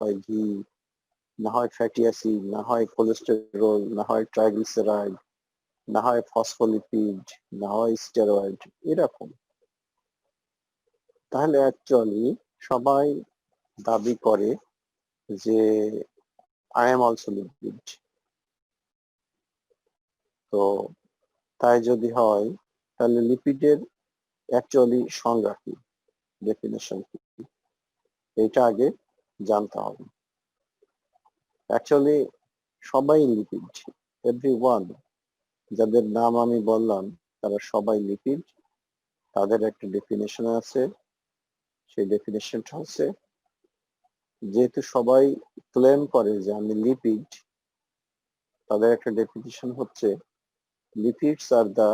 হয় ঘি, না হয় ফ্যাটি অ্যাসিড, না হয় কোলেস্টেরল, না হয় ট্রাইগ্লিসারাইড, না হয় ফসফোলিপিড, না হয় স্টেরয়েড, এরকম। তাহলে অ্যাকচুয়ালি সবাই দাবি করে যে আই এম অলসো লিপিড। তো তাই যদি হয় তাহলে লিপিডের অ্যাকচুয়ালি সংজ্ঞা কি, ডেফিনেশন কি, এটা আগে জানতে হবে। অ্যাকচুয়ালি সবাই লিপিড, এভরিওয়ান, যাদের নাম আমি বললাম তারা সবাই লিপিড। তাদের একটা ডেফিনেশন আছে, সেই ডেফিনেশনটা হচ্ছে, যেহেতু সবাই ক্লেম করে যে আমি লিপিড, তাদের একটা ডেফিনেশন হচ্ছে lipids are the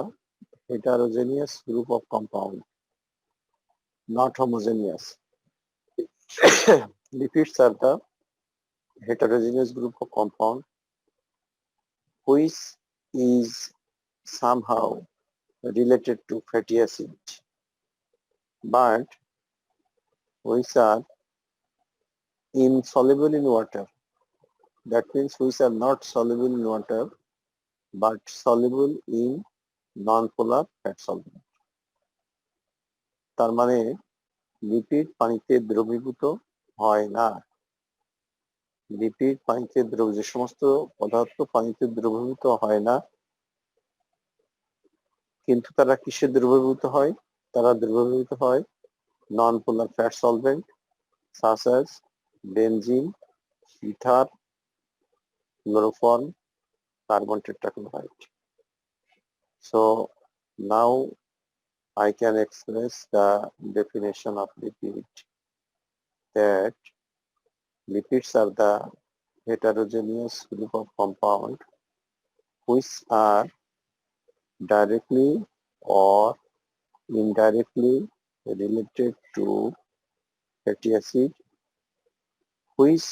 heterogeneous group of compound, not homogeneous. Lipids are the heterogeneous group of compound which is somehow related to fatty acid, but which are insoluble in water. That means which are not soluble in water but soluble in non-polar fat solvent. তার মানে lipid পানিতে দ্রবীভূত হয় না। Lipid পানিতে যে সমস্ত পদার্থ পানিতে দ্রবীভূত হয় না, কিন্তু তারা কিসে দ্রবীভূত হয়? তারা দ্রবীভূত হয় non polar fat solvent such as benzene, ether, chloroform, carbon tetrachloride. So now I can express the definition of lipid, that lipids are the heterogeneous group of compound which are directly or indirectly related to fatty acid, which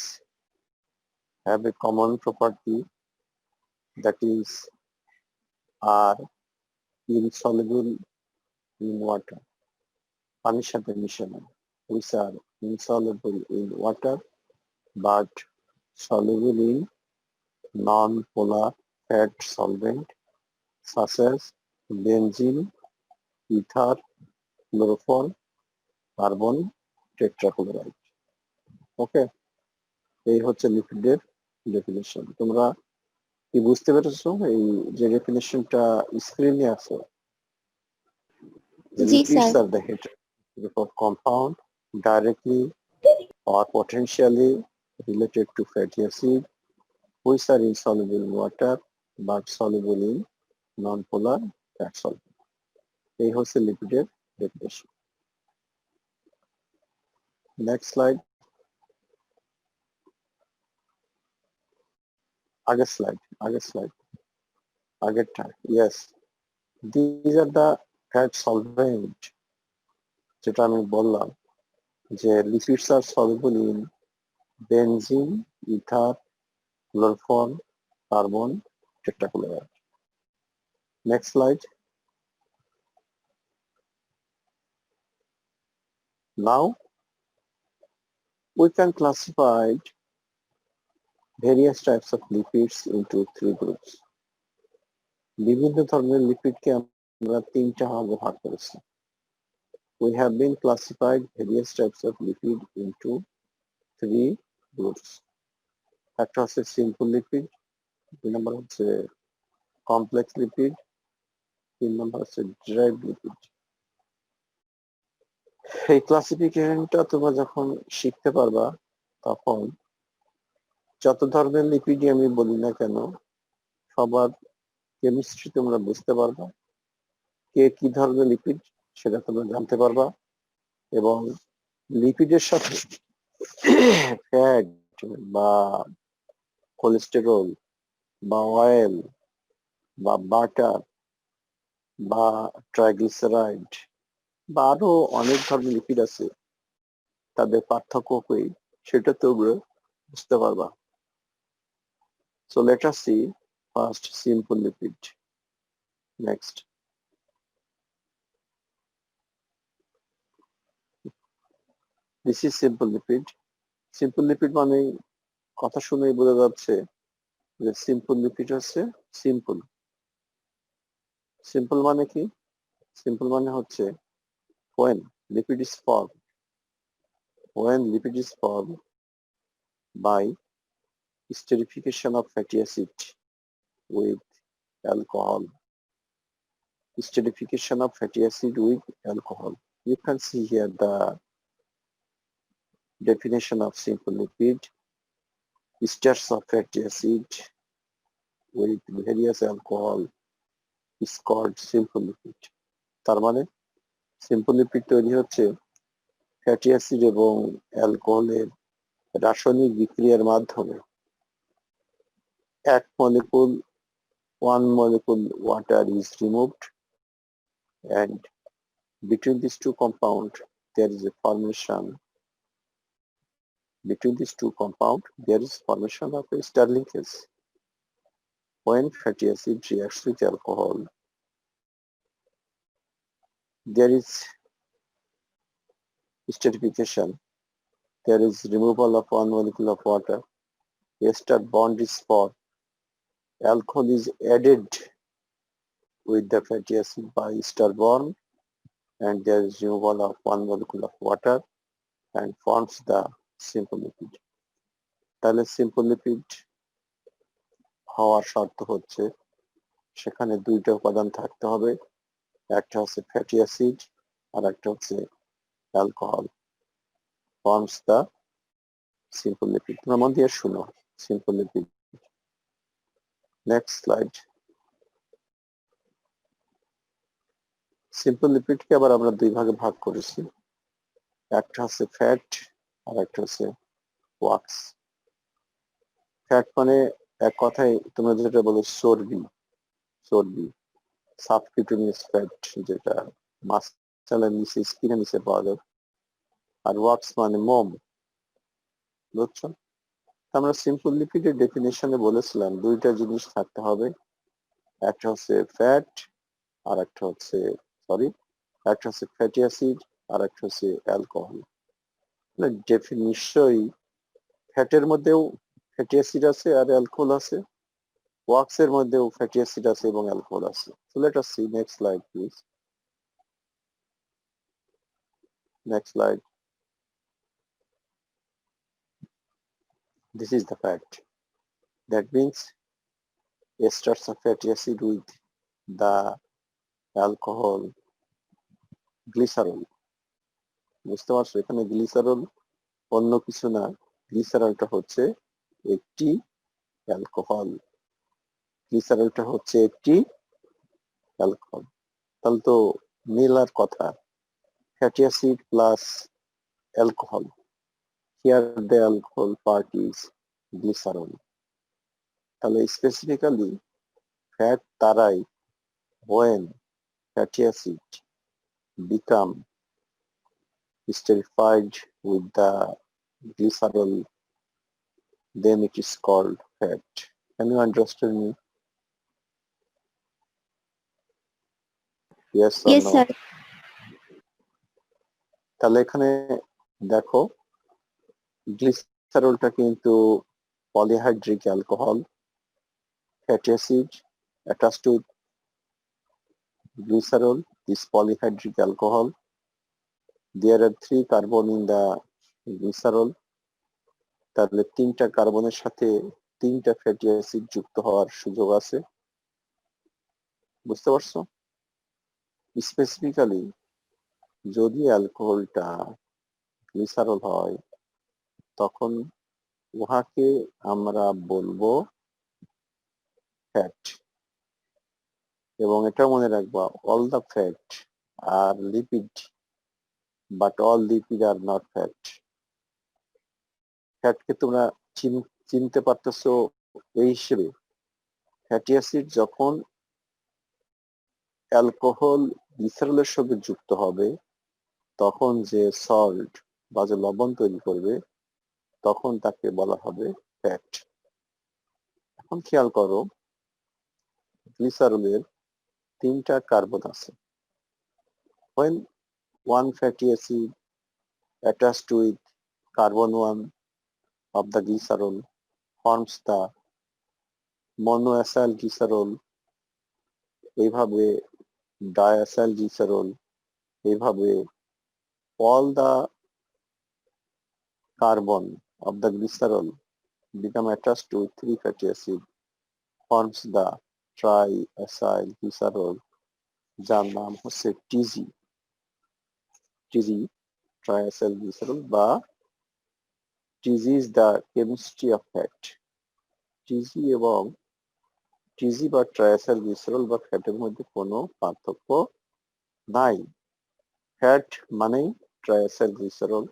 have a common property, that is are insoluble in water, পানির সাথে মিশে না, which are insoluble in water but soluble in non-polar fat solvent such as benzene, ether, chloroform, carbon tetrachloride. ওকে, এই হচ্ছে লিপিডের definition. তোমরা কি বুঝতে পেরেছো এই যে ডেফিনেশনটা স্ক্রিনে আছে? The G lipids sir. are the heterogeneous group of compound directly or potentially related to fatty acid which are insoluble in water but soluble in non-polar fat solvent. এই হচ্ছে লিপিডের ডেফিনেশন। নেক্সট স্লাইড, আগেরটা। Yes, these are the fat solvent, যেটা আমি বললাম যে lipids are soluble in benzene, ether, chloroform, carbon tetrachloride. Next slide. Now we can classify various types of lipids into three groups. বিভিন্ন ধরনের লিপিডকে আমরা তিনটা ভাগে ভাগ করেছি। We have been classified various types of lipid into three groups. একটা হচ্ছে simple lipid, দুই নম্বর হচ্ছে complex lipid, তিন নম্বর হচ্ছে derived lipid. এই ক্লাসিফিকেশনটা তোমরা যখন শিখতে পারবা তখন যত ধরনের লিপিডই আমি বলি না কেন সবার কেমিস্ট্রি তোমরা বুঝতে পারবা, কে কি ধরনের লিপিড সেটা তোমরা জানতে পারবা, এবং লিপিডের সাথে ফ্যাট বা কোলেস্টেরল বা অয়েল বা বাটার বা ট্রাইগ্লিসারাইড বা আরো অনেক ধরনের লিপিড আছে, তাদের পার্থক্য কি সেটা তোমরা বুঝতে পারবা। So let us see first simple lipid. Next. This is simple lipid. Simple lipid মানে কথা শুনেই বোঝা যাচ্ছে যে সিম্পল লিপিড হচ্ছে সিম্পল। সিম্পল মানে কি? সিম্পল মানে হচ্ছে when lipid is formed, when lipid is formed by esterification of fatty acid with alcohol, esterification of fatty acid with alcohol. You can see here the definition of simple lipid. Esters of fatty acid with various alcohol is called simple lipid. তার মানে simple lipid তৈরি হচ্ছে fatty acid এবং অ্যালকোহলের রাসায়নিক বিক্রিয়ার মাধ্যমে। এক molecule, one molecule water is removed, and between these two compounds there is a formation. Between these two compounds there is formation of a ester linkage. When fatty acid reacts with alcohol, there is esterification. There is removal of one molecule of water. Ester bond is formed. Alcohol is added with the fatty acid by ester bond, and there is removal of one molecule of water and forms the simple lipid. তাহলে simple lipid হওয়ার শর্ত হচ্ছে সেখানে দুইটা উপাদান থাকতে হবে, একটা হচ্ছে ফ্যাটি অ্যাসিড আর একটা হচ্ছে alcohol, forms the simple lipid. তোমরা মন দিয়ে শুনো, simple lipid. Next slide. Simple লিপিডকে আবার আমরা দুই ভাগে ভাগ করেছি, একটা হচ্ছে ফ্যাট আর একটা হচ্ছে ওয়াক্স। ফ্যাট মানে এক কথায় তোমরা যেটা বলো চর্বি, চর্বি, সাবকিউটেনিয়াস ফ্যাট, যেটা মাসেলের নিচে, স্কিনের নিচে পাওয়া যায়। আর ওয়াক্স মানে মোম, বুঝছো? আমরা সিম্পল লিপিডের ডেফিনেশনে বলেছিলাম দুইটা জিনিস থাকতে হবে, একটা হচ্ছে ফ্যাট আর একটা হচ্ছে একটা হচ্ছে ফ্যাটি অ্যাসিড আর একটা হচ্ছে অ্যালকোহল। নিশ্চয়ই ফ্যাটের মধ্যেও ফ্যাটি অ্যাসিড আছে আর অ্যালকোহল আছে, ওয়াক্স এর মধ্যেও ফ্যাটি অ্যাসিড আছে এবং অ্যালকোহল আছে। So let us see next slide please. Next slide. This is the fat. That means esters of fatty acid with the alcohol glycerol. বুঝতে পারছো? এখানে গ্লিসারল অন্য কিছু না, গ্লিসারলটা হচ্ছে একটি অ্যালকোহল, গ্লিসারলটা হচ্ছে একটি অ্যালকোহল। তাহলে তো মেলার কথা, fatty acid plus alcohol. Here the alcohol part is glycerol. তাহলে স্পেসিফিক্যালি ফ্যাট তারাই when fatty acid become esterified with the glycerol, then it is called fat. Can you understand me? Yes or Yes, no? sir. তাহলে এখানে দেখো গ্লিসারলটা কিন্তু polyhydric alcohol, fatty acid attached to glycerol is polyhydric alcohol. There are 3 carbon in the glycerol. তাহলে 3টা কার্বনের সাথে 3টা fatty acid যুক্ত হওয়ার সুযোগ আছে। বুঝতে পারছো? স্পেসিফিক্যালি যদি অ্যালকোহলটা গ্লিসারল হয় তখন উহাকে আমরা বলবো ফ্যাট। এবং এটা মনে রাখবা, all the fat are lipid but all lipid are not fat. ফ্যাটকে তোমরা চিনতে পারতেছো এই হিসেবে, ফ্যাটি অ্যাসিড যখন অ্যালকোহল গ্লিসারলের সঙ্গে যুক্ত হবে তখন যে সল্ট বা যে লবণ তৈরি করবে তখন তাকে বলা হবে ফ্যাট। এখন খেয়াল করো, গ্লিসারলের 3টা কার্বন আছে। when one fatty acid attached with carbon 1, of the glycerol forms the monoacyl glycerol, এইভাবে diacyl glycerol, এইভাবে all the carbon of the glycerol become attached to 3 fatty acid forms the triacyl glycerol, যার নাম হচ্ছে টিজি triacyl glycerol বা টিজি is the chemistry of fat. টিজি এবং টিজি বা ট্রায়াসাইল glycerol বা ফ্যাটের মধ্যে কোনো পার্থক্য নাই। ফ্যাট মানেই ট্রায়াসাইল গ্লিসারল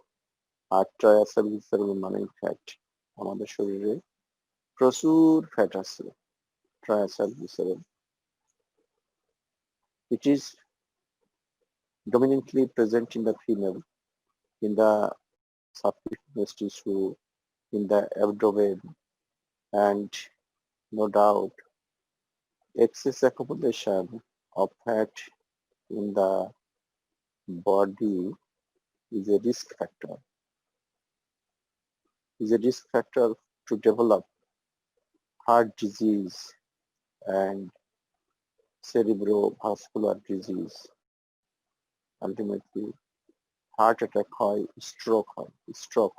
আর ট্রায়াসাইল গ্লিসারল মানেই ফ্যাট। আমাদের শরীরে প্রচুর ফ্যাট আছে ট্রায়াসাইল glycerol. It is dominantly present in the female, in the subcutaneous tissue, in the abdomen, and no doubt excess accumulation of fat in the body is a risk factor. To develop heart disease and cerebrovascular disease. Ultimately, heart attack হয়, stroke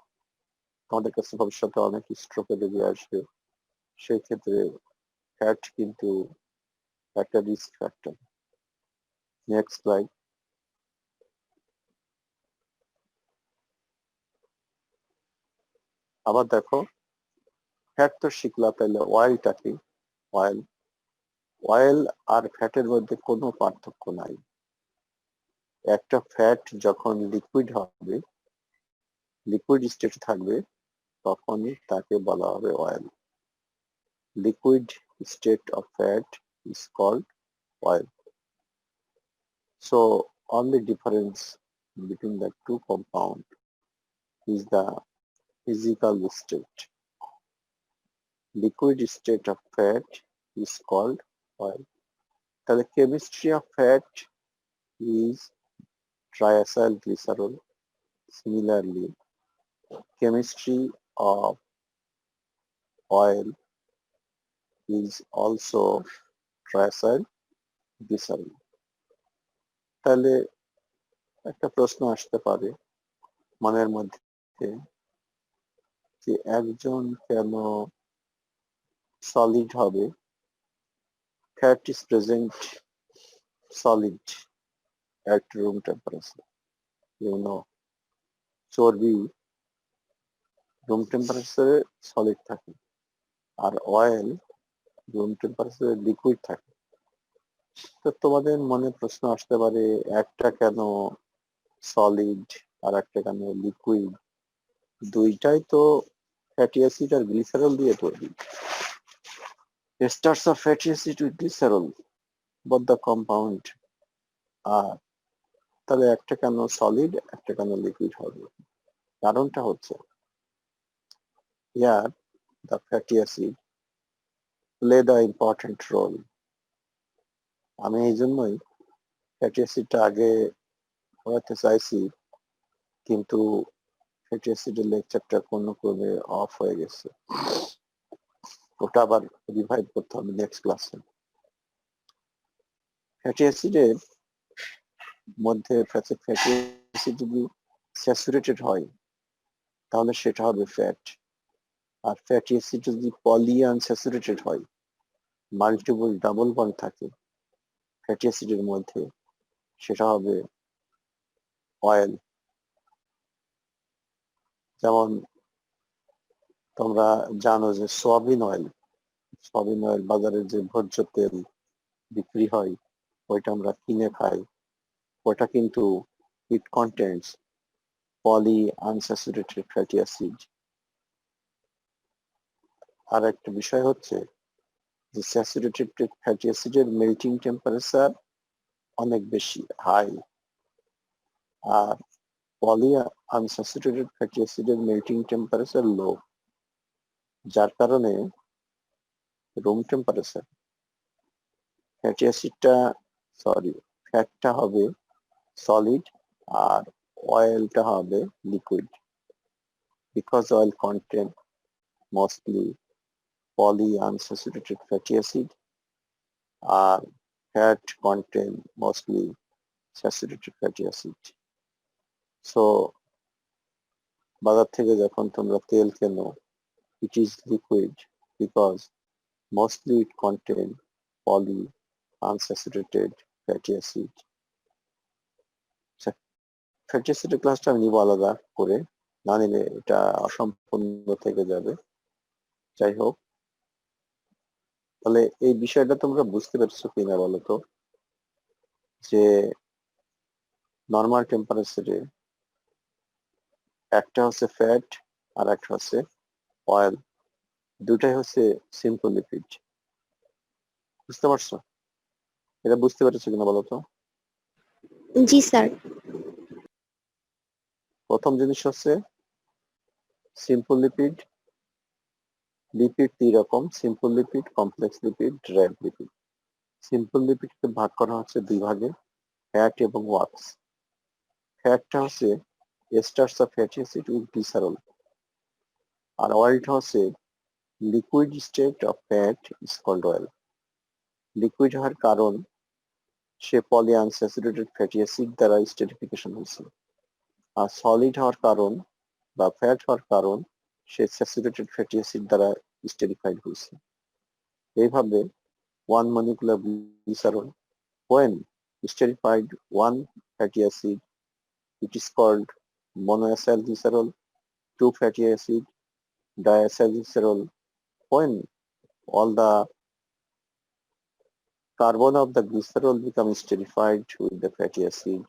আমাদের কাছে ভবিষ্যতে অনেক স্ট্রোকের রোগী আসবে, সেই ক্ষেত্রে ফ্যাট কিন্তু একটা রিস্ক ফ্যাক্টর। Next slide. আবার দেখো, ফ্যাট তো শিখলা, তাহলে অয়েলটা কি? অয়েল আর ফ্যাটের মধ্যে কোনো পার্থক্য নাই। একটা ফ্যাট যখন লিকুইড হবে, লিকুইড স্টেট থাকবে, তখনই তাকে বলা হবে oil. Liquid state of fat is called oil. So only difference between the two compounds is the physical state. Liquid state of fat is called oil. The chemistry of fat is triacyl glycerol. Similarly, chemistry of oil is also triacyl glycerol. তাহলে একটা প্রশ্ন আসতে পারে মনের মধ্যে যে একজন কেন সলিড হবে? Fat is present solid at room temperature. You know, চর্বি রুম টেম্পারেচারে সলিড থাকে আর অয়েল রুম টেম্পারেচারে লিকুইড থাকে। তো তোমাদের মনে প্রশ্ন আসতে পারে, একটা কেন সলিড আর একটা কেন লিকুইড? দুইটাই তো ফ্যাটি অ্যাসিড আর গ্লিসারল দিয়ে তৈরি। Esters of fatty acid with glycerol, both the compound are, তাহলে একটা কেন সলিড একটা কেন লিকুইড হবে? কারণটা হচ্ছে here the fatty acid play the important role. আমি এই জন্যই ফ্যাটি অ্যাসিডটা আগে পড়াতে চাইছি, কিন্তু ফ্যাটি অ্যাসিডের লেকচারটা কোনো ক্রমে অফ হয়ে গেছে, ওটা আবার রিভাইভ করতে হবে নেক্সট ক্লাসে। ফ্যাটি অ্যাসিডের মধ্যে ফ্যাটি অ্যাসিড যদি স্যাচুরেটেড হয় তাহলে সেটা হবে ফ্যাট, আর ফ্যাটি অ্যাসিড যদি পলি আনস্যাচুরেটেড হয়, মাল্টিপল ডাবল বন্ড থাকে ফ্যাটি অ্যাসিডের মধ্যে, সেটা হবে অয়েল। যেমন তোমরা জানো যে সয়াবিন অয়েল বাজারে যে ভোজ্য তেল বিক্রি হয়, ওইটা আমরা কিনে খাই, ওটা কিন্তু it contents poly unsaturated fatty acid. আর একটা বিষয় হচ্ছে যে স্যাচুরেটেড ফ্যাটি অ্যাসিডের মেল্টিং টেম্পারেচার অনেক বেশি হাই, আর পলি আনস্যাচুরেটেড ফ্যাটি অ্যাসিডের মেল্টিং টেম্পারেচার লো, যার কারণে রুম টেম্পারেচার ফ্যাটি অ্যাসিডটা ফ্যাটটা হবে সলিড আর অয়েলটা হবে liquid, because oil content mostly polyunsaturated fatty acid, আর fat contain mostly saturated fatty acid. So বাজার থেকে যখন তোমরা তেল কেনো, it is liquid because mostly it contain polyunsaturated fatty acid. Fatty অ্যাসিডের ক্লাসটা আমি নিব আলাদা করে, না নিলে এটা অসম্পূর্ণ থেকে যাবে। যাই হোক, তাহলে এই বিষয়টা তোমরা বুঝতে পারছো কিনা বলো তো, যে নর্মাল টেম্পারেচারে একটা হচ্ছে ফ্যাট আর একটা হচ্ছে অয়েল, দুটাই হচ্ছে সিম্পল লিপিড। বুঝতে পারছো? এটা বুঝতে পেরেছো কিনা বলো তো? জি স্যার। প্রথম জিনিস হচ্ছে সিম্পল লিপিড। লিপিড তিন রকম: সিম্পল লিপিড, কমপ্লেক্স লিপিড, র্যাড লিপিড। সিম্পল লিপিডকে ভাগ করা হচ্ছে দুই ভাগে, ফ্যাট এবং ওয়াক্স। ফ্যাটটা হচ্ছে esters of fatty acid with glycerol, আর অয়েলটা হচ্ছে liquid state of fat is called oil. Liquid হওয়ার কারণ সে পলিআনস্যাচুরেটেড ফ্যাটি অ্যাসিড দ্বারা স্টেরিফিকেশন হয়েছে, আর সলিড হওয়ার কারণ বা ফ্যাট হওয়ার কারণ সে স্যাচুরেটেড ফ্যাটি অ্যাসিড দ্বারা স্টেরিফাইড হয়েছে। এইভাবে one molecular glycerol, when esterified one fatty acid, it is called monoacyl glycerol. Two fatty acid, diacyl glycerol. When all the carbon of the glycerol become esterified with the fatty acid,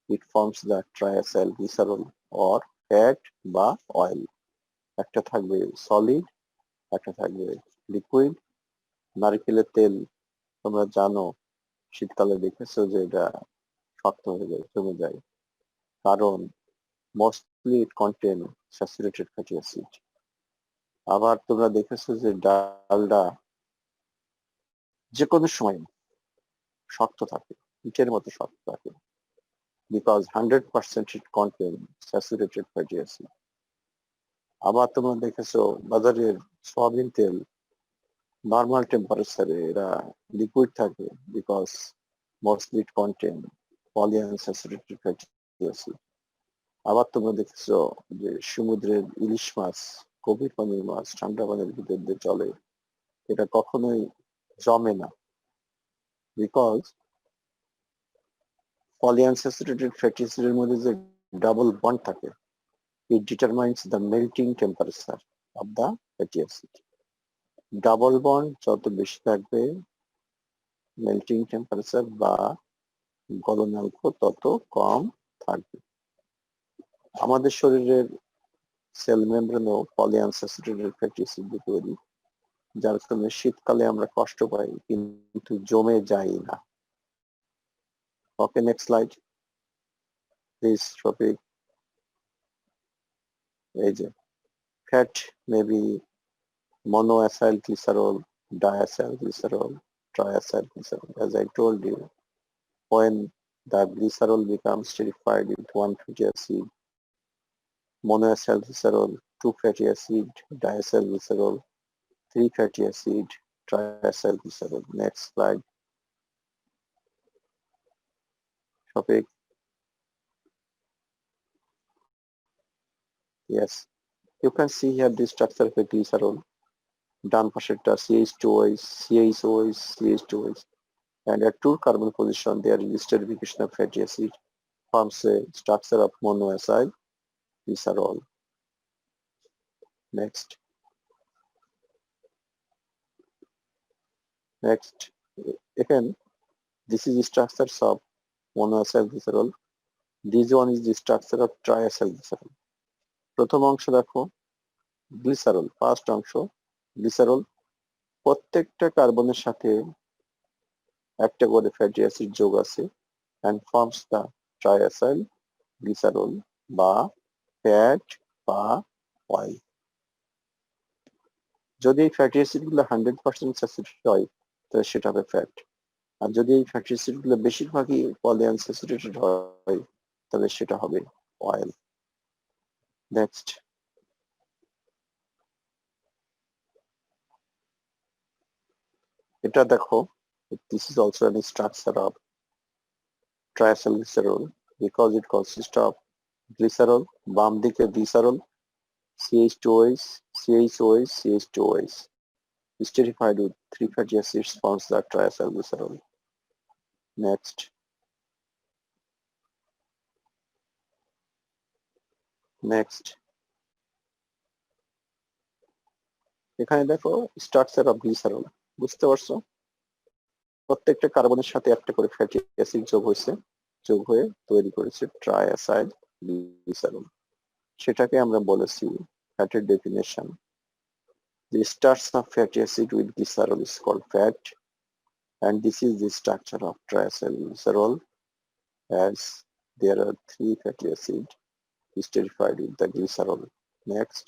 it forms the triacyl glycerol or fat বা oil. একটা থাকবে solid, একটা থাকবে liquid. নারকেলের তেল তোমরা জানো শীতকালে দেখেছো যে এটা শক্ত হয়ে যায়, জমে যায়, কারণ mostly it contain saturated fatty acid. আবার তোমরা দেখেছো যে ডালডা যে কোনো সময় শক্ত থাকে, ইটের মতো শক্ত থাকে, because 100% it contain saturated fatty acid. আবার তোমরা দেখেছো বাজারের সয়াবিন তেল নর্মাল টেম্পারেচারে এরা লিকুইড থাকে, because mostly it contain polyunsaturated fatty acid. আবার তোমরা দেখেছো যে সমুদ্রের ইলিশ মাছ, গভীর পানির মাছ ঠান্ডা পানির ভিতর দিয়ে চলে, এটা কখনোই জমে না, বিকজ polyunsaturated fatty acid এর মধ্যে যে ডাবল বন্ড থাকে, it determines the melting temperature of the fatty acid. Double bond যত বেশি থাকবে, মেল্টিং টেম্পারেচার বা গলনাঙ্ক তত কম থাকবে। আমাদের শরীরের সেল মেমব্রেনও polyunsaturated fatty acid দিয়ে তৈরি, যার কারণে শীতকালে আমরা কষ্ট পাই কিন্তু জমে যায় না। ওকে, নেক্সট স্লাইড প্লিজ শফিক। এই যে fat may be monoacyl glycerol, diacyl glycerol, triacyl glycerol. As I told you, when the glycerol becomes esterified with one fatty acid, monoacyl glycerol, two fatty acid, diacyl glycerol, three fatty acid, triacyl glycerol. Next slide. Topic. Yes, you can see here the structure of a glycerol. ডান পাশেরটা CH2OH, CHOH, CH2OH, and at two carbon position there is esterification of fatty acid forms a structure of monoacyl glycerol. Next. Again, this is the structures of monoacyl glycerol. This one is the structure of triacyl glycerol. প্রথম অংশ দেখো glycerol, first অংশ glycerol, প্রত্যেকটা কার্বনের সাথে একটা করে fatty acid যোগ আছে and forms the triacyl glycerol বা ফ্যাট বা অয়েল। যদি এই ফ্যাটি অ্যাসিড গুলো 100% স্যাচুরেটেড হয় তাহলে সেটা হবে ফ্যাট, আর যদি এই ফ্যাটি অ্যাসিড গুলো বেশিরভাগই পলিআনস্যাচুরেটেড হয় তাহলে সেটা হবে অয়েল। নেক্সট। এটা দেখো, this is also an structure of triacylglycerol because it consists of glycerol, বাম দিকে glycerol, CH2OH, CHOH, CH2OH, esterified with 3 fatty acids forms the triacylglycerol. Next. এখানে দেখো স্ট্রাকচার অফ গ্লিসারল, বুঝতে পারছো? প্রত্যেকটা কার্বনের সাথে একটা করে ফ্যাটি অ্যাসিড যোগ হয়ে তৈরি করেছে ট্রাইঅ্যাসাইল গ্লিসারল। সেটাকে আমরা বলেছি ফ্যাটের definition. The starts of fatty acid with glycerol is called fat, and this is the structure of triacylglycerol, as there are 3 fatty acids esterified with the glycerol. Next.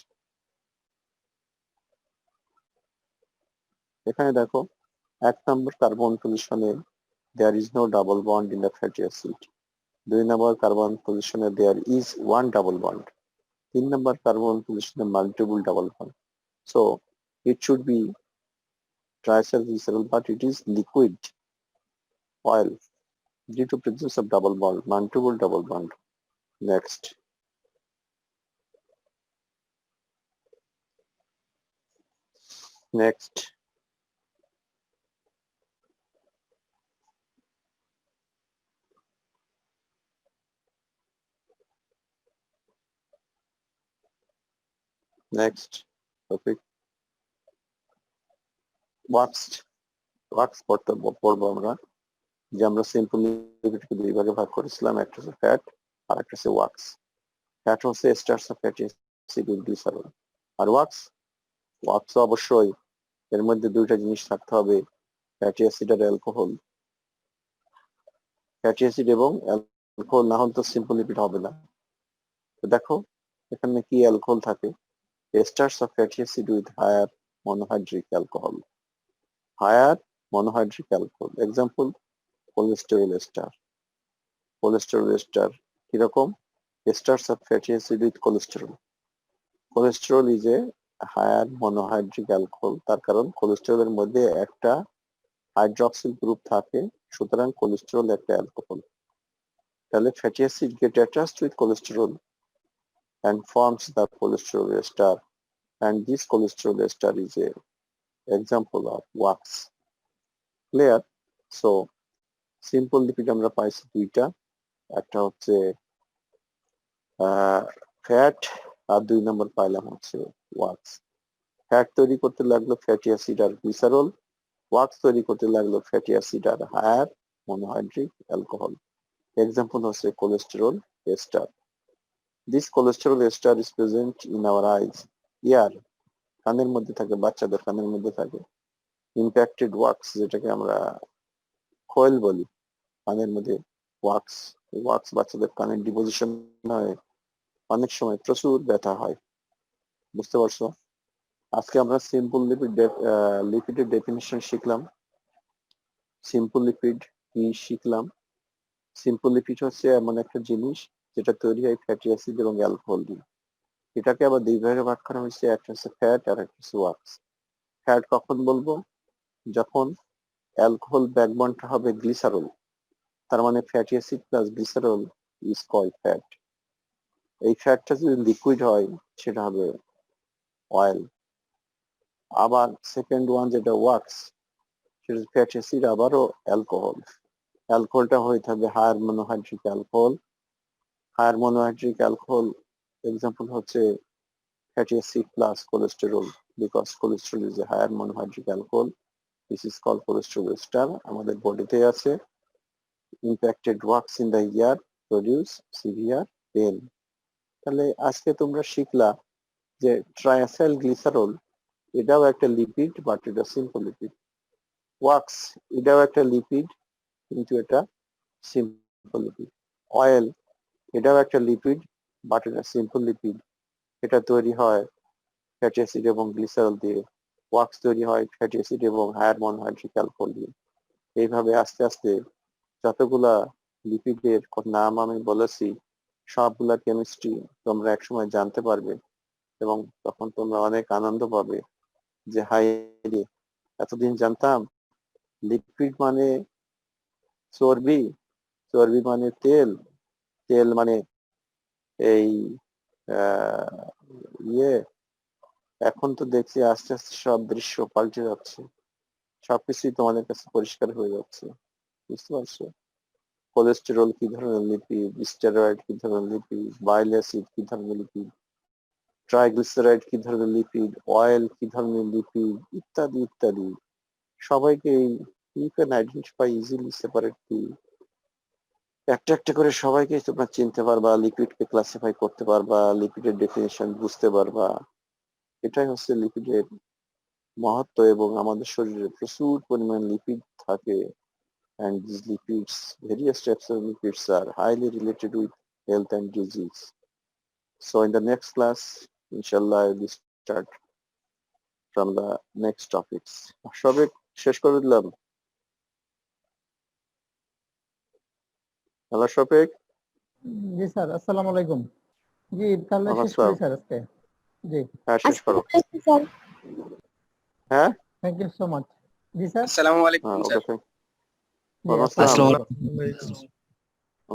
এখানে দেখো 1 নম্বর কার্বন পজিশনে there is no double bond in the fatty acid. 2 number carbon পজিশনে there is one double bond. 3 number carbon পজিশনে multiple double bond. So it should be triacylglycerol, but it is liquid oil due to presence of double bond, multiple double bond. Next. Next. Next topic. Wax পড়বো আমরা, যে আমরা simple লিপিডকে 2 ভাগে ভাগ করেছিলাম, একটা হচ্ছে ফ্যাট আর একটা হচ্ছে ওয়াক্স। ফ্যাট হচ্ছে esters of fatty acid with glycerol, আর ওয়াক্স অবশ্যই এর মধ্যে 2টা জিনিস থাকতে হবে, ফ্যাটি অ্যাসিড আর অ্যালকোহল। ফ্যাটি অ্যাসিড এবং অ্যালকোহল না হলে তো সিম্পল লিপিড হবে না। তো দেখো এখানে কি অ্যালকোহল থাকে, esters of fatty acid with higher monohydric alcohol. Higher monohydric alcohol, example cholesterol ester. Cholesterol ester কিরকম? Esters of fatty acid with cholesterol. Cholesterol is a higher monohydric alcohol, তার কারণ কোলেস্টেরলের মধ্যে একটা হাইড্রক্সিল গ্রুপ থাকে, সুতরাং cholesterol একটা alcohol. তাহলে fatty acid get attached with cholesterol and forms the cholesterol ester, and this cholesterol ester is a example of wax. Clear? So simple lipid আমরা পাইছি 2টা, একটা হচ্ছে ফ্যাট আর 2 নম্বর পাইলাম হচ্ছে ওয়াক্স। ফ্যাট তৈরি করতে লাগলো ফ্যাটি অ্যাসিড আর গ্লিসারল, ওয়াক্স তৈরি করতে লাগলো ফ্যাটি অ্যাসিড আর হায়ার মনোহাইড্রিক অ্যালকোহল। এক্সাম্পল হচ্ছে cholesterol ester. This cholesterol ester is present in our eyes, ear, কানের মধ্যে থাকে, বাচ্চাদের কানের মধ্যে থাকে। ইম্প্যাক্টেড ওয়াক্স, যেটাকে আমরা কয়েল বলি, কানের মধ্যে ওয়াক্স বাচ্চাদের কানের ডিপোজিশন হয়, অনেক সময় প্রচুর ব্যথা হয়। বুঝতে পারছো? আজকে আমরা সিম্পল লিপিডের ডেফিনিশন শিখলাম। সিম্পল লিপিড কি শিখলাম? সিম্পল লিপিড হচ্ছে এমন একটা জিনিস যেটা তৈরি হয় ফ্যাটি অ্যাসিড এবং অ্যালকোহল দিয়ে। এটাকে আবার 2 ভাগে ভাগ করা হয়েছে, একটা হচ্ছে ফ্যাট আর একটা হচ্ছে ওয়াক্স। ফ্যাট কখন বলবো? যখন অ্যালকোহল ব্যাকবন্ডটা হবে গ্লিসারল, তার মানে fatty acid plus glycerol is called fat. এই ফ্যাটটা যদি লিকুইড হয় সেটা হবে অয়েল। আবার সেকেন্ড ওয়ান যেটা ওয়াক্স, সেটা ফ্যাটি অ্যাসিড আবারও অ্যালকোহল। অ্যালকোহলটা হয়ে থাকবে higher monohydric alcohol. Higher monohydric alcohol example হচ্ছে fatty acid plus cholesterol, because cholesterol is a higher monohydric alcohol. This is called cholesterol ester. আমাদের বডিতে আছে। Impacted wax in the ear produce severe pain. তাহলে আজকে তোমরা শিখলা যে ট্রাইসাইল glycerol এটাও একটা লিপিড, বাট এটা সিম্পল লিপিড। ওয়াক্স এটাও একটা লিপিড, কিন্তু এটা সিম্পল লিপিড। অয়েল এটাও একটা লিপিড, বাট এটা সিম্পল লিপিড। এটা তৈরি হয় ফ্যাটি অ্যাসিড এবং গ্লিসারল দিয়ে। ওয়াক্স তৈরি হয় ফ্যাটি অ্যাসিড এবং হায়ার মনোহাইড্রিক অ্যালকোহল দিয়ে। এইভাবে আস্তে আস্তে যতগুলা লিপিডের নাম আমি বলেছি সবগুলা কেমিস্ট্রি তোমরা একসময় জানতে পারবে, এবং তখন তোমরা অনেক আনন্দ পাবে যে হাই রে, এতদিন জানতাম লিপিড মানে চর্বি, চর্বি মানে তেল, তেল মানে এই ইয়ে। এখন তো দেখছি আস্তে আস্তে সব দৃশ্য পাল্টে যাচ্ছে, সবকিছুই তোমাদের কাছে পরিষ্কার হয়ে যাচ্ছে, বুঝতে পারছো? কোলেস্টেরল কি ধরনের লিপিড, স্টেরয়েড কি ধরনের লিপিড, বাইল অ্যাসিড কি ধরনের লিপিড, ট্রাইগ্লিসারাইড কি ধরনের লিপিড, অয়েল কি ধরনের লিপিড, ইত্যাদি ইত্যাদি। সবাইকে you can identify easily separately, একটা একটা করে সবাইকে তোমরা চিনতে পারবা, লিপিডকে ক্লাসিফাই করতে পারবা, লিপিডের ডেফিনেশন বুঝতে পারবা। এটাই হচ্ছে লিপিডের মহত্ব। এবং আমাদের শরীরে প্রচুর পরিমাণ লিপিড থাকে, and these lipids, various types of lipids are highly related with health and disease. So in the next class, inshallah, I will start from the next topics. সবে শেষ করে দিলাম। হ্যালো শফিক। জি স্যার, আসসালামু আলাইকুম। জি তাহলে শেষ নমস্কার। করি স্যার আজকে। জি হ্যাঁ শেষ করো। আসসালামু আলাইকুম স্যার। হ্যাঁ থ্যাংক ইউ সো মাচ। জি স্যার, আসসালামু আলাইকুম হ্যাঁ স্যার। ওকে। জি ওয়ালাইকুম আসসালাম। আসসালামু আসসালামু আলাইকুম।